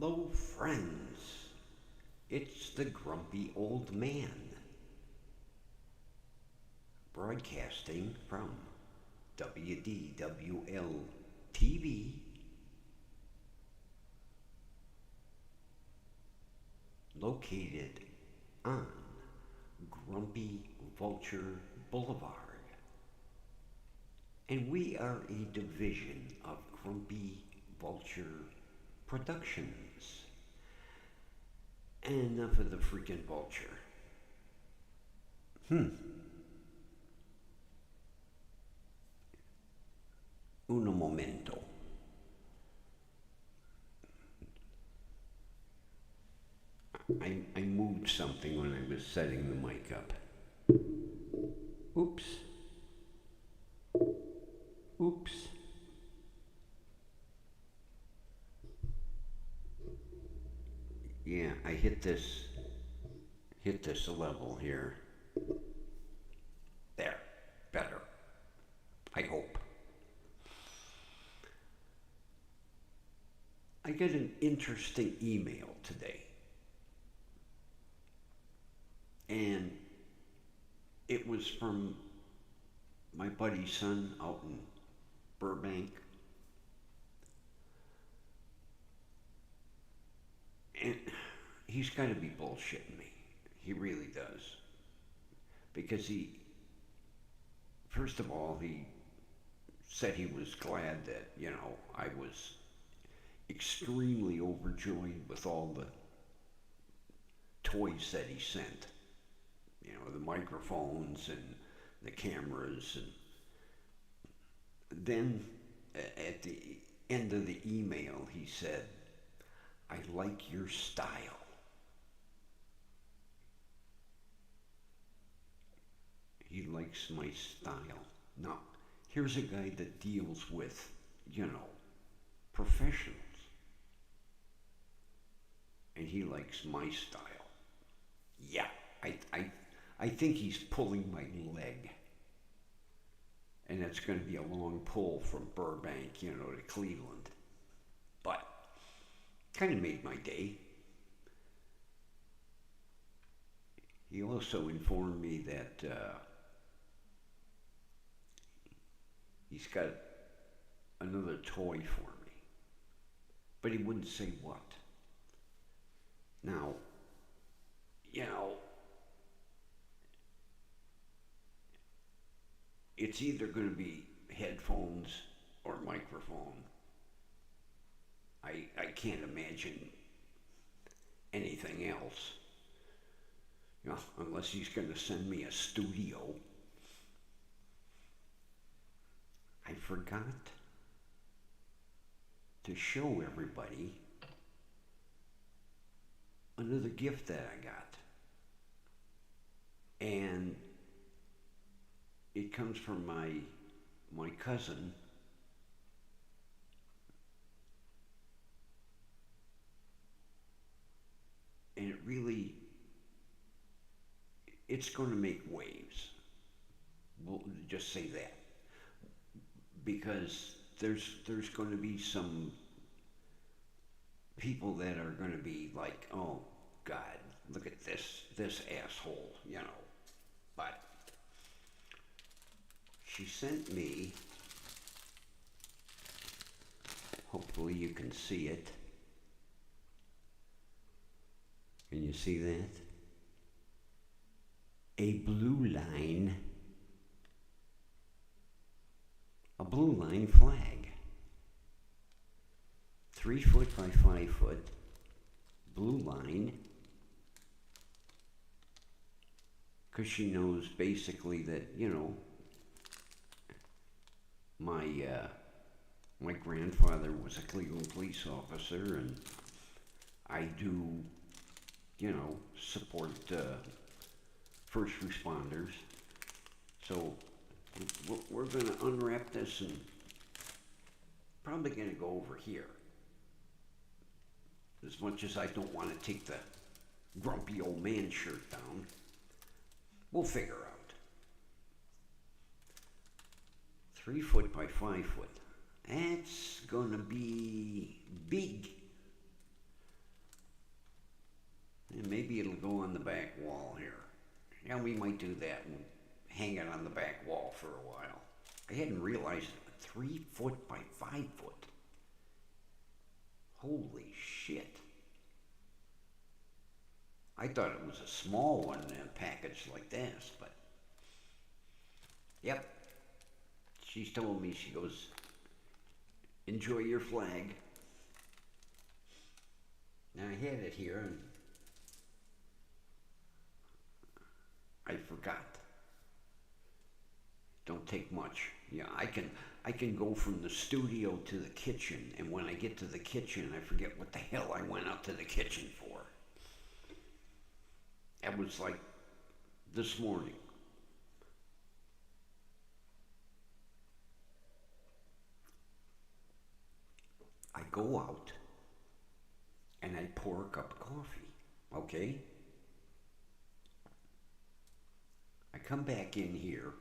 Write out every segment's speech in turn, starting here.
Hello, friends. It's the grumpy old man, broadcasting from WDWL TV, located on Grumpy Vulture Boulevard. And we are a division of Grumpy Vulture Productions. And enough of the freaking vulture. Uno momento. I moved something when I was setting the mic up. Oops. Oops. Yeah, I hit this level here. There, better. I hope. I got an interesting email today. And it was from my buddy's son out in Burbank. And he's got to be bullshitting me. He really does. Because first of all, he said he was glad that, I was extremely overjoyed with all the toys that he sent. The microphones and the cameras. And then at the end of the email, he said, "I like your style." He likes my style. Now, here's a guy that deals with, professionals. And he likes my style. Yeah, I think he's pulling my leg. And it's going to be a long pull from Burbank, to Cleveland. But kind of made my day. He also informed me that he's got another toy for me, but he wouldn't say what. Now, it's either going to be headphones or microphone. I can't imagine anything else. Unless he's going to send me a studio. I forgot to show everybody another gift that I got. And it comes from my cousin. And it's going to make waves. We'll just say that. Because there's going to be some people that are going to be like, "Oh, God, look at this asshole," But she sent me, hopefully you can see it. Can you see that? A blue line flag. 3 foot by 5 foot, blue line. Because she knows basically that, my grandfather was a Cleveland police officer, and I do, support first responders. So we're going to unwrap this and probably going to go over here. As much as I don't want to take the grumpy old man shirt down, we'll figure out. 3 foot by 5 foot. That's going to be big. And maybe it'll go on the back wall here. Yeah, we might do that and hang it on the back wall for a while. I hadn't realized it. 3 foot by 5 foot. Holy shit. I thought it was a small one in a package like this, but yep. She's told me, she goes, enjoy your flag. Now I had it here and I forgot. Don't take much. Yeah, I can go from the studio to the kitchen, and when I get to the kitchen, I forget what the hell I went out to the kitchen for. That was like this morning. I go out and I pour a cup of coffee, okay? I come back in here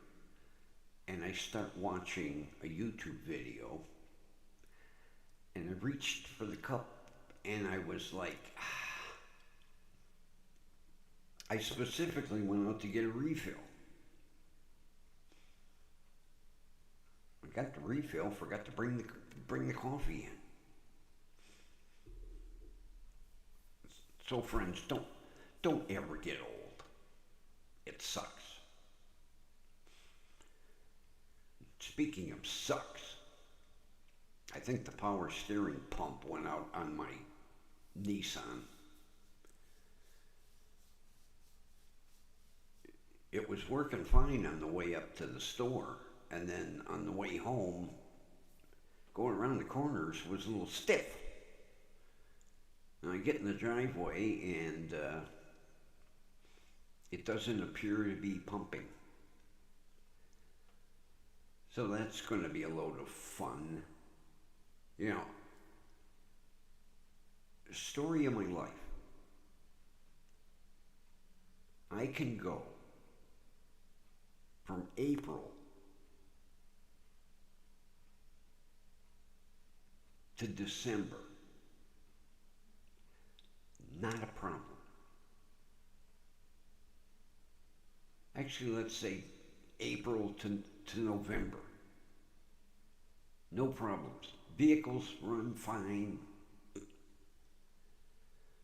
and I start watching a YouTube video, and I reached for the cup and I was like, I specifically went out to get a refill. I got the refill, forgot to bring the coffee in. So friends, don't ever get old. It sucks. Speaking of sucks, I think the power steering pump went out on my Nissan. It was working fine on the way up to the store, and then on the way home, going around the corners was a little stiff. And I get in the driveway and it doesn't appear to be pumping. So that's going to be a load of fun. You know, story of my life. I can go from April to December. Not a problem. Actually, let's say April to November. No problems. Vehicles run fine.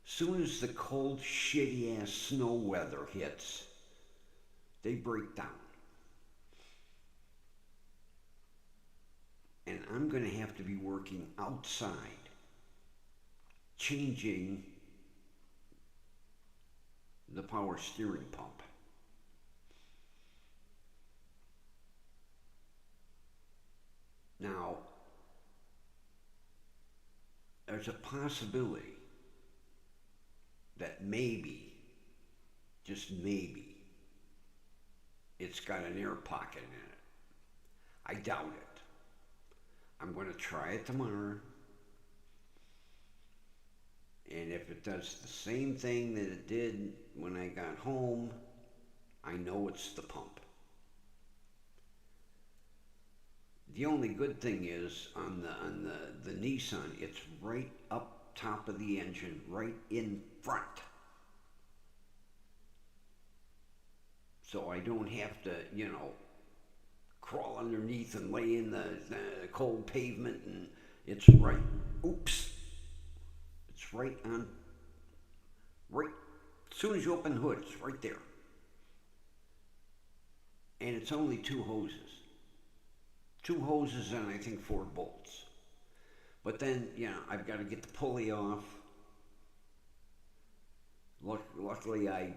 Soon as the cold, shitty ass snow weather hits, they break down. And I'm going to have to be working outside, changing the power steering pump. Now, there's a possibility that maybe, just maybe, it's got an air pocket in it. I doubt it. I'm going to try it tomorrow. And if it does the same thing that it did when I got home, I know it's the pump. The only good thing is on the Nissan, it's right up top of the engine, right in front. So I don't have to, crawl underneath and lay in the cold pavement, and it's right, oops. It's right as soon as you open the hood, it's right there. And it's only 2 hoses. 2 hoses and I think 4 bolts. But then, I've got to get the pulley off. Luckily, I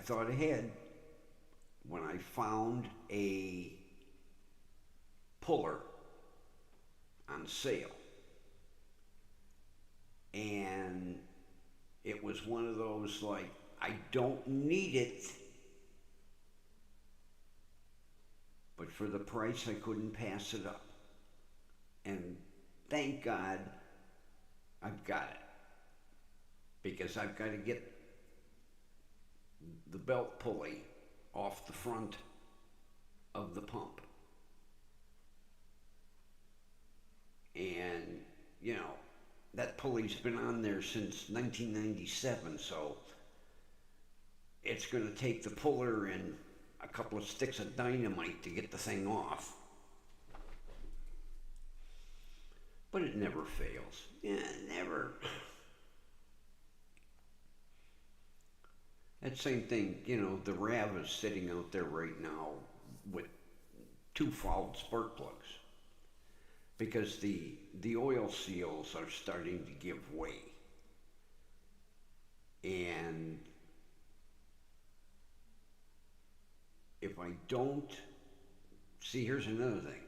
thought ahead when I found a puller on sale. And it was one of those like, I don't need it, but for the price I couldn't pass it up. And thank God I've got it, because I've got to get the belt pulley off the front of the pump. And, that pulley's been on there since 1997, so it's going to take the puller and a couple of sticks of dynamite to get the thing off. But it never fails. Yeah, never. That same thing, you know, the RAV is sitting out there right now with 2 fouled spark plugs because the oil seals are starting to give way. And if I don't, see, here's another thing.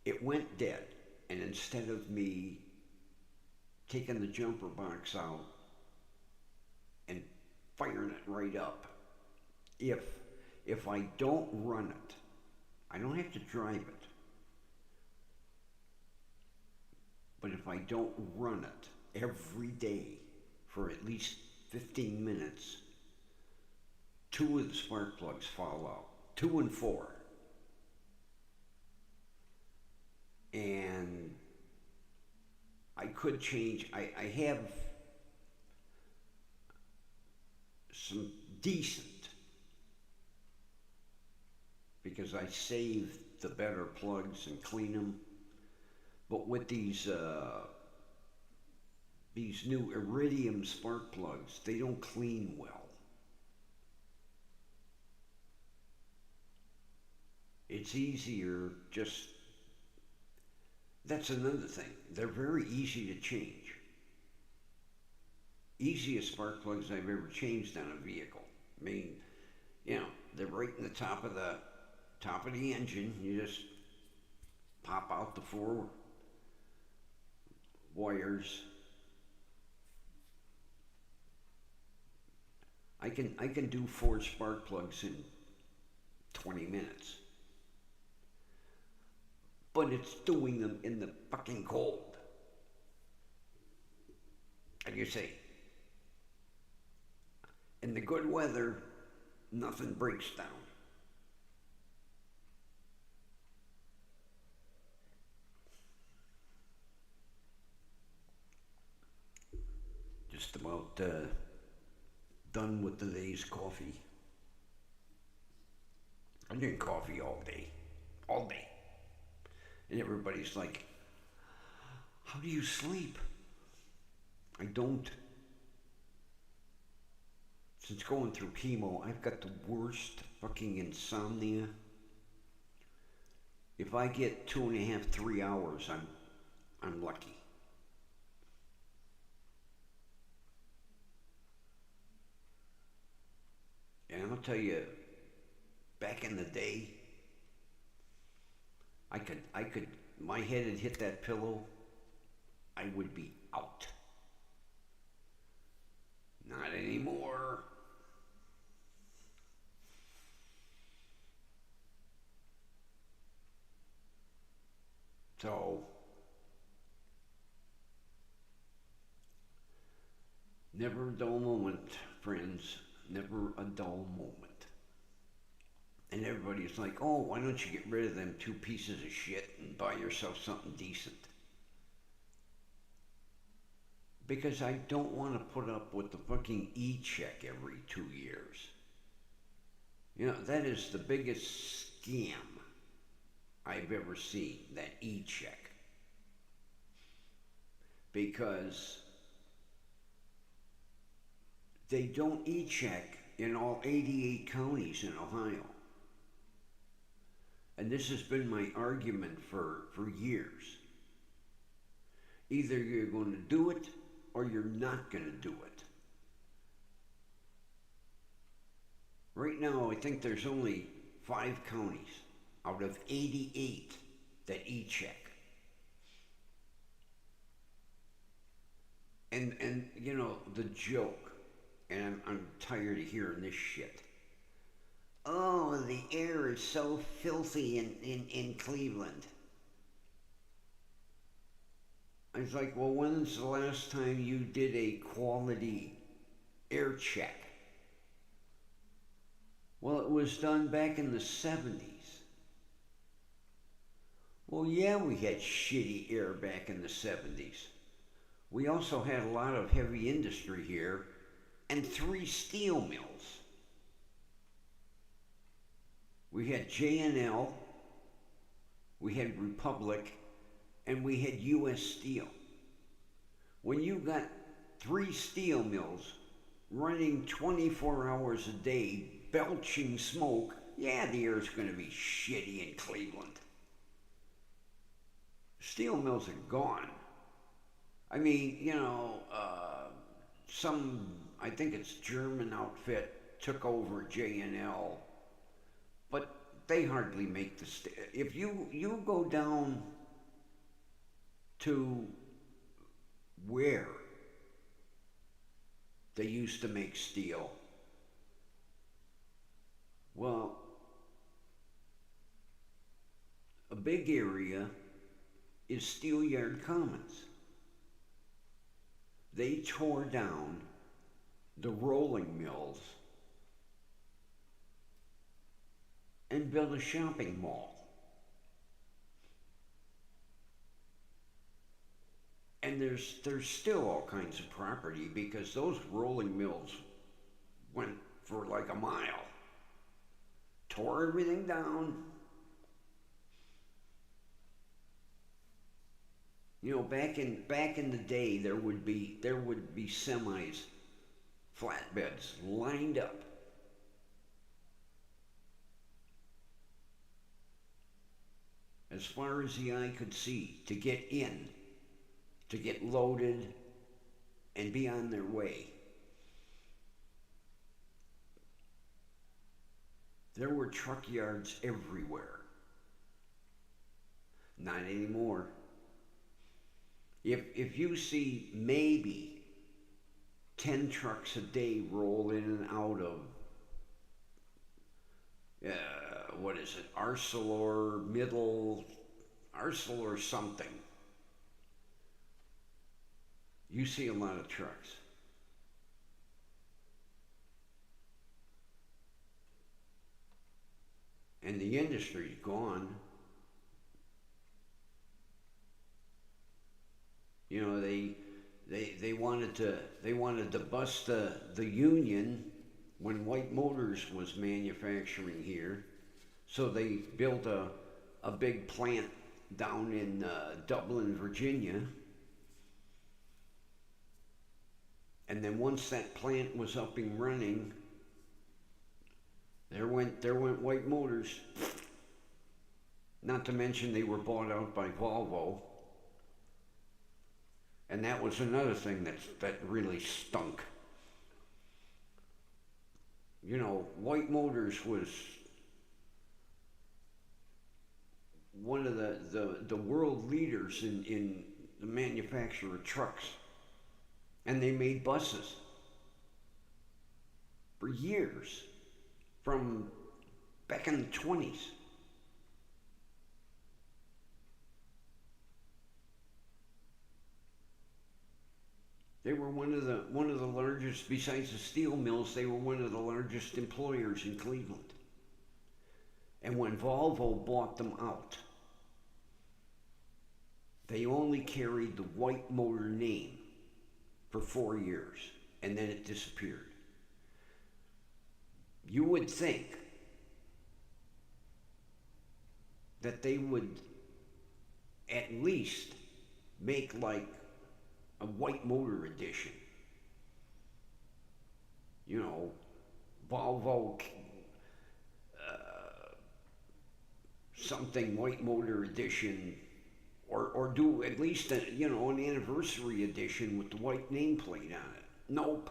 It went dead, and instead of me taking the jumper box out and firing it right up, if I don't run it, I don't have to drive it, but if I don't run it every day for at least 15 minutes, 2 of the spark plugs fall out, 2 and 4. And I could change, I have some decent, because I save the better plugs and clean them. But with these new iridium spark plugs, they don't clean well. It's easier just, that's another thing. They're very easy to change. Easiest spark plugs I've ever changed on a vehicle. I mean, you know, they're right in the top of the engine. You just pop out the 4 wires. I can do 4 spark plugs in 20 minutes. But it's doing them in the fucking cold. And you say, in the good weather, nothing breaks down. Just about done with today's coffee. I drink coffee all day. And everybody's like, how do you sleep? I don't. Since going through chemo, I've got the worst fucking insomnia. If I get 2.5, 3 hours, I'm lucky. And I'll tell you, back in the day, I could, my head had hit that pillow, I would be out. Not anymore. So, never a dull moment, friends. Never a dull moment. And everybody's like, oh, why don't you get rid of them 2 pieces of shit and buy yourself something decent? Because I don't want to put up with the fucking e-check every 2 years. You know, that is the biggest scam I've ever seen, that e-check. Because they don't e-check in all 88 counties in Ohio. And this has been my argument for years. Either you're going to do it or you're not going to do it. Right now, I think there's only 5 counties out of 88 that e-check. And you know, the joke, and I'm tired of hearing this shit. Oh, the air is so filthy in Cleveland. I was like, well, when's the last time you did a quality air check? Well, it was done back in the 70s. Well, yeah, we had shitty air back in the 70s. We also had a lot of heavy industry here and three steel mills. We had J&L, we had Republic, and we had U.S. Steel. When you got three steel mills running 24 hours a day, belching smoke, yeah, the air's going to be shitty in Cleveland. Steel mills are gone. I mean, I think it's German outfit took over J&L, but they hardly make the if you go down to where they used to make steel, well, a big area is Steelyard Commons. They tore down the rolling mills and built a shopping mall. And there's still all kinds of property because those rolling mills went for like a mile, tore everything down. Back in the day, there would be semis, flatbeds lined up. As far as the eye could see to get in, to get loaded and be on their way. There were truck yards everywhere. Not anymore. If you see maybe 10 trucks a day roll in and out of, Arcelor something, you see a lot of trucks. And the industry's gone. They wanted to bust the union when White Motors was manufacturing here, so they built a big plant down in Dublin, Virginia. And then once that plant was up and running, there went White Motors. Not to mention they were bought out by Volvo. And that was another thing that really stunk. White Motors was one of the world leaders in the manufacture of trucks. And they made buses for years, from back in the 20s. They were one of the largest, besides the steel mills, they were one of the largest employers in Cleveland. And when Volvo bought them out, they only carried the White Motor name for 4 years, and then it disappeared. You would think that they would at least make like a White Motor edition. Volvo something White Motor edition, or do at least an anniversary edition with the white nameplate on it. Nope.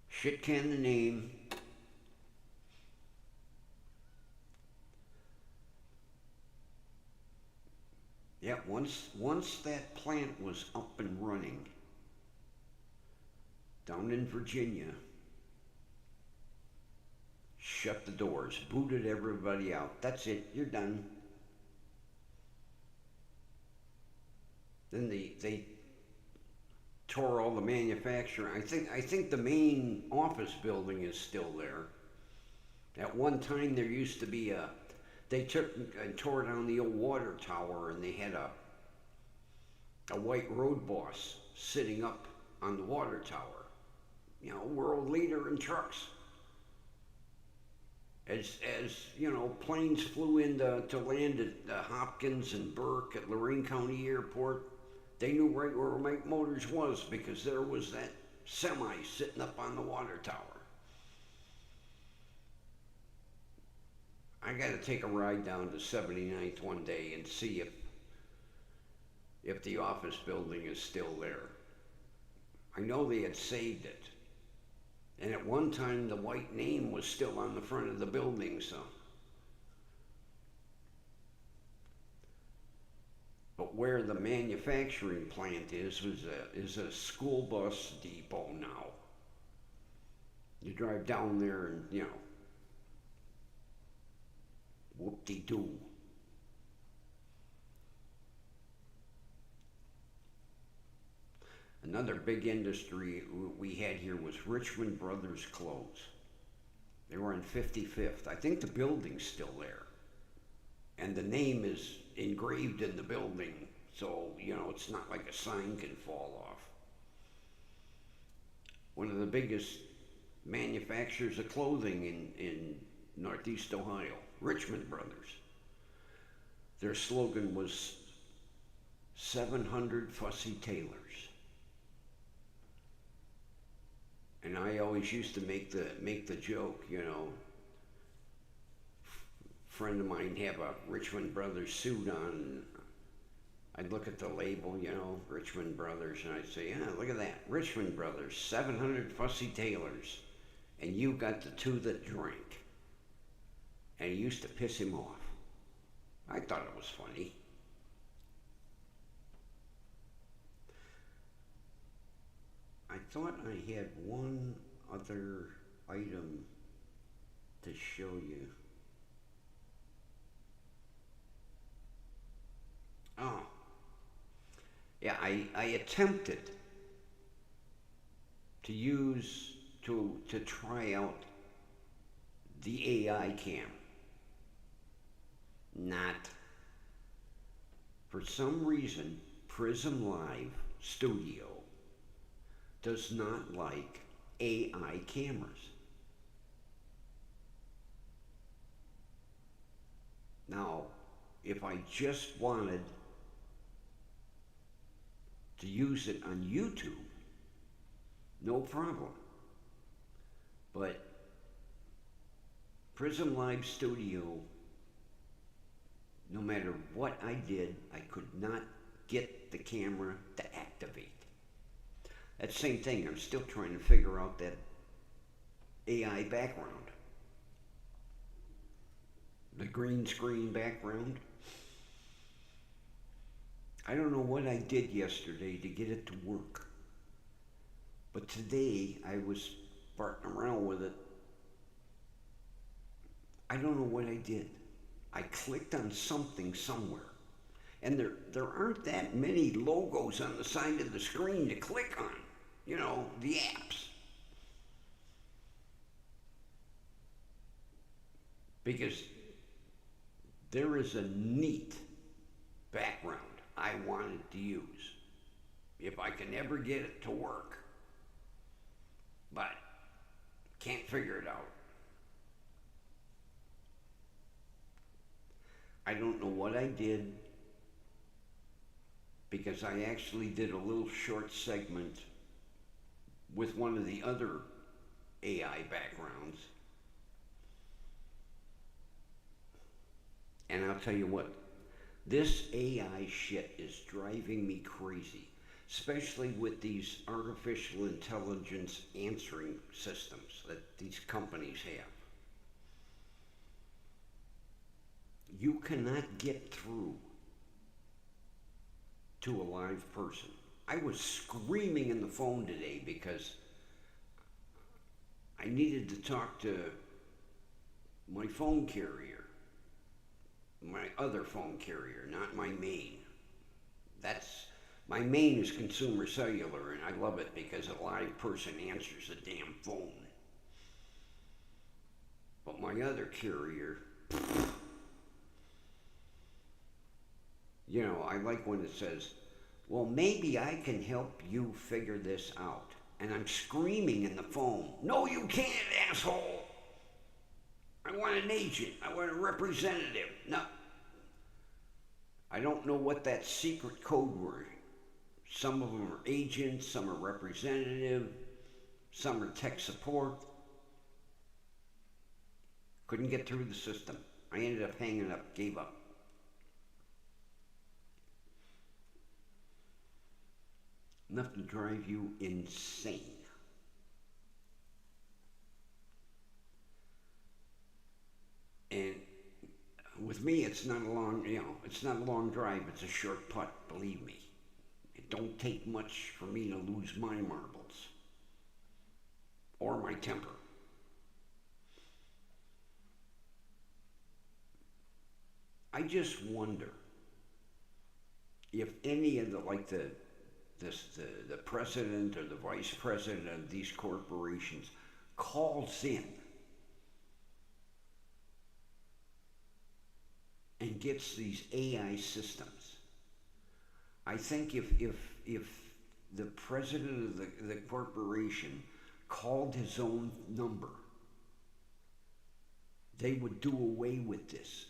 Shit can the name. Yeah, once that plant was up and running down in Virginia, shut the doors, booted everybody out. That's it, you're done. Then they tore all the manufacturing. I think the main office building is still there. At one time there used to be They took and tore down the old water tower, and they had a white road boss sitting up on the water tower. You know, world leader in trucks. As planes flew in to land at Hopkins and Burke at Lorain County Airport, they knew right where Mike Motors was because there was that semi sitting up on the water tower. I got to take a ride down to 79th one day and see if the office building is still there. I know they had saved it. And at one time, the white name was still on the front of the building, so. But where the manufacturing plant is a school bus depot now. You drive down there and, whoop-de-doo. Another big industry we had here was Richmond Brothers Clothes. They were on 55th. I think the building's still there. And the name is engraved in the building, so, it's not like a sign can fall off. One of the biggest manufacturers of clothing in Northeast Ohio, Richmond Brothers. Their slogan was 700 fussy tailors. And I always used to make the joke, friend of mine have a Richmond Brothers suit on, and I'd look at the label, Richmond Brothers, and I'd say, yeah, look at that, Richmond Brothers, 700 fussy tailors, and you got the two that drink. And it used to piss him off. I thought it was funny. I thought I had one other item to show you. Oh. Yeah, I attempted to try out the AI cam. Not. For some reason, Prism Live Studio does not like AI cameras. Now, if I just wanted to use it on YouTube, no problem. But Prism Live Studio, no matter what I did, I could not get the camera to activate. That same thing, I'm still trying to figure out that AI background. The green screen background. I don't know what I did yesterday to get it to work. But today I was farting around with it. I don't know what I did. I clicked on something somewhere. And there aren't that many logos on the side of the screen to click on. The apps. Because there is a neat background I wanted to use. If I can ever get it to work. But can't figure it out. I don't know what I did, because I actually did a little short segment with one of the other AI backgrounds. And I'll tell you what, this AI shit is driving me crazy, especially with these artificial intelligence answering systems that these companies have. You cannot get through to a live person. I was screaming in the phone today because I needed to talk to my phone carrier, my other phone carrier, not my main. My main is Consumer Cellular, and I love it because a live person answers the damn phone. But my other carrier, You know, I like when it says, well, maybe I can help you figure this out. And I'm screaming in the phone, no, you can't, asshole. I want an agent. I want a representative. No. I don't know what that secret code word. Some of them are agents, some are representative, some are tech support. Couldn't get through the system. I ended up hanging up, gave up. Enough to drive you insane. And with me, it's not a long, it's not a long drive. It's a short putt, believe me. It don't take much for me to lose my marbles or my temper. I just wonder if any of the president or the vice president of these corporations calls in and gets these AI systems. I think if the president of the corporation called his own number, they would do away with this.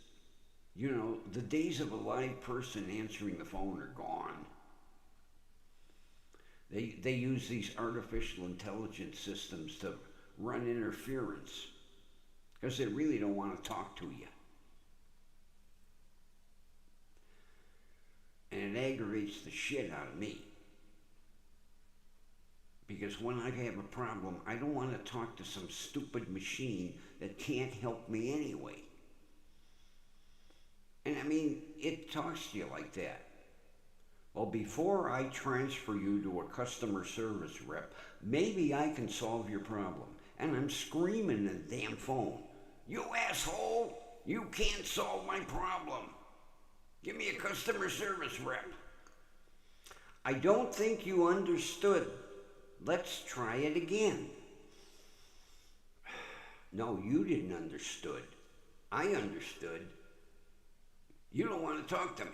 You know, the days of a live person answering the phone are gone. They use these artificial intelligence systems to run interference because they really don't want to talk to you. And it aggravates the shit out of me. Because when I have a problem, I don't want to talk to some stupid machine that can't help me anyway. And I mean, it talks to you like that. Well, before I transfer you to a customer service rep, maybe I can solve your problem. And I'm screaming in the damn phone, you asshole, you can't solve my problem. Give me a customer service rep. I don't think you understood. Let's try it again. No, you didn't understood. I understood. You don't want to talk to me.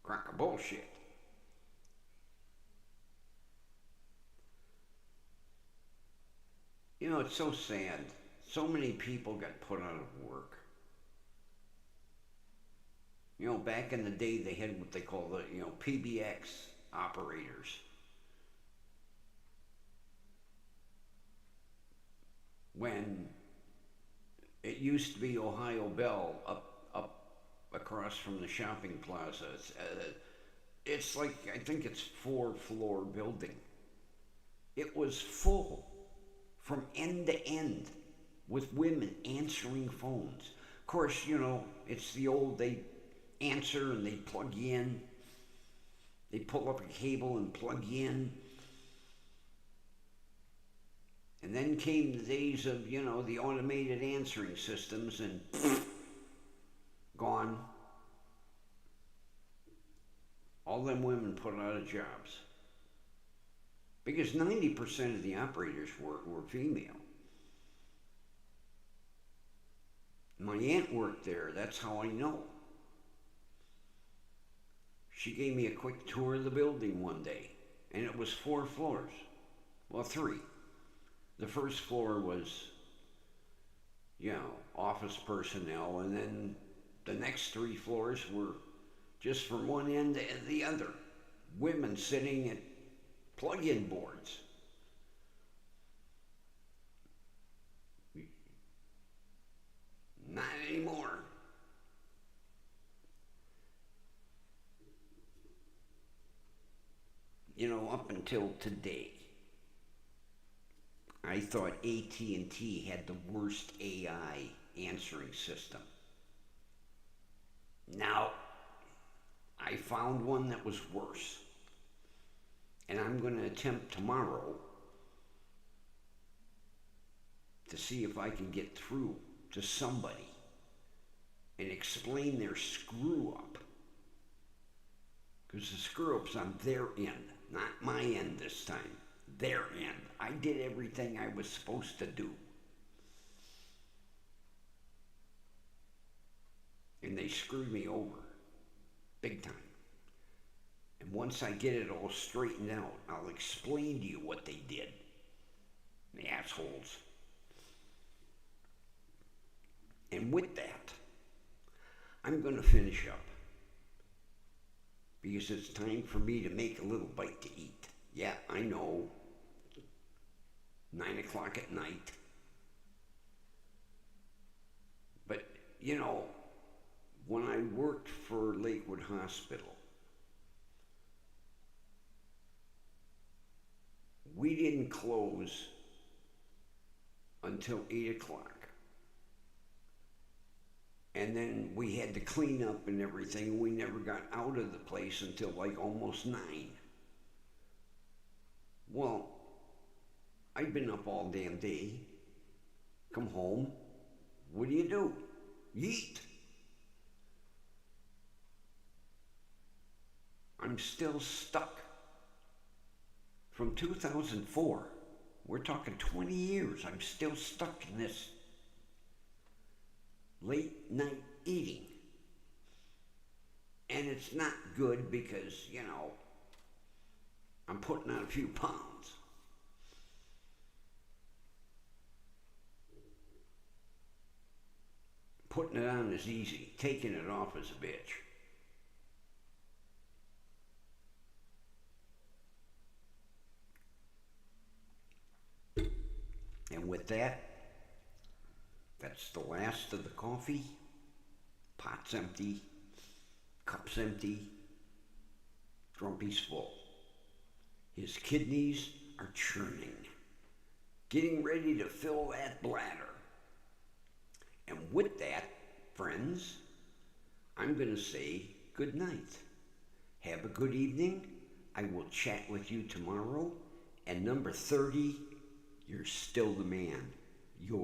Crock of bullshit. You know, it's so sad. So many people got put out of work. You know, back in the day, they had what they call the, PBX operators. When it used to be Ohio Bell up across from the shopping plaza. It's like, I think it's 4-floor building. It was full from end to end with women answering phones. Of course, it's the old, they answer and they plug you in. They pull up a cable and plug you in. And then came the days of, the automated answering systems and gone. All them women put out of jobs. Because 90% of the operators were female. My aunt worked there, that's how I know. She gave me a quick tour of the building one day, and it was 4 floors. Well, 3. The first floor was, office personnel, and then the next 3 floors were just from one end to the other. Women sitting at plug-in boards. Not anymore. Up until today, I thought AT&T had the worst AI answering system. Now, I found one that was worse. And I'm going to attempt tomorrow to see if I can get through to somebody and explain their screw up. Because the screw up's on their end, not my end this time. Their end. I did everything I was supposed to do. and they screwed me over, big time. And once I get it all straightened out, I'll explain to you what they did. The assholes. And with that, I'm going to finish up. Because it's time for me to make a little bite to eat. Yeah, I know. 9 o'clock at night. But, you know, when I worked for Lakewood Hospital, we didn't close until 8 o'clock. And then we had to clean up and everything. We never got out of the place until like almost 9. Well, I'd been up all damn day. Come home. What do? You eat. I'm still stuck. From 2004. We're talking 20 years. I'm still stuck in this late night eating. And it's not good because, you know, I'm putting on a few pounds. Putting it on is easy. Taking it off is a bitch. And with that, that's the last of the coffee. Pot's empty, cup's empty, Grumpy's full. His kidneys are churning, getting ready to fill that bladder. And with that, friends, I'm going to say good night. Have a good evening. I will chat with you tomorrow. And number 30, you're still the man.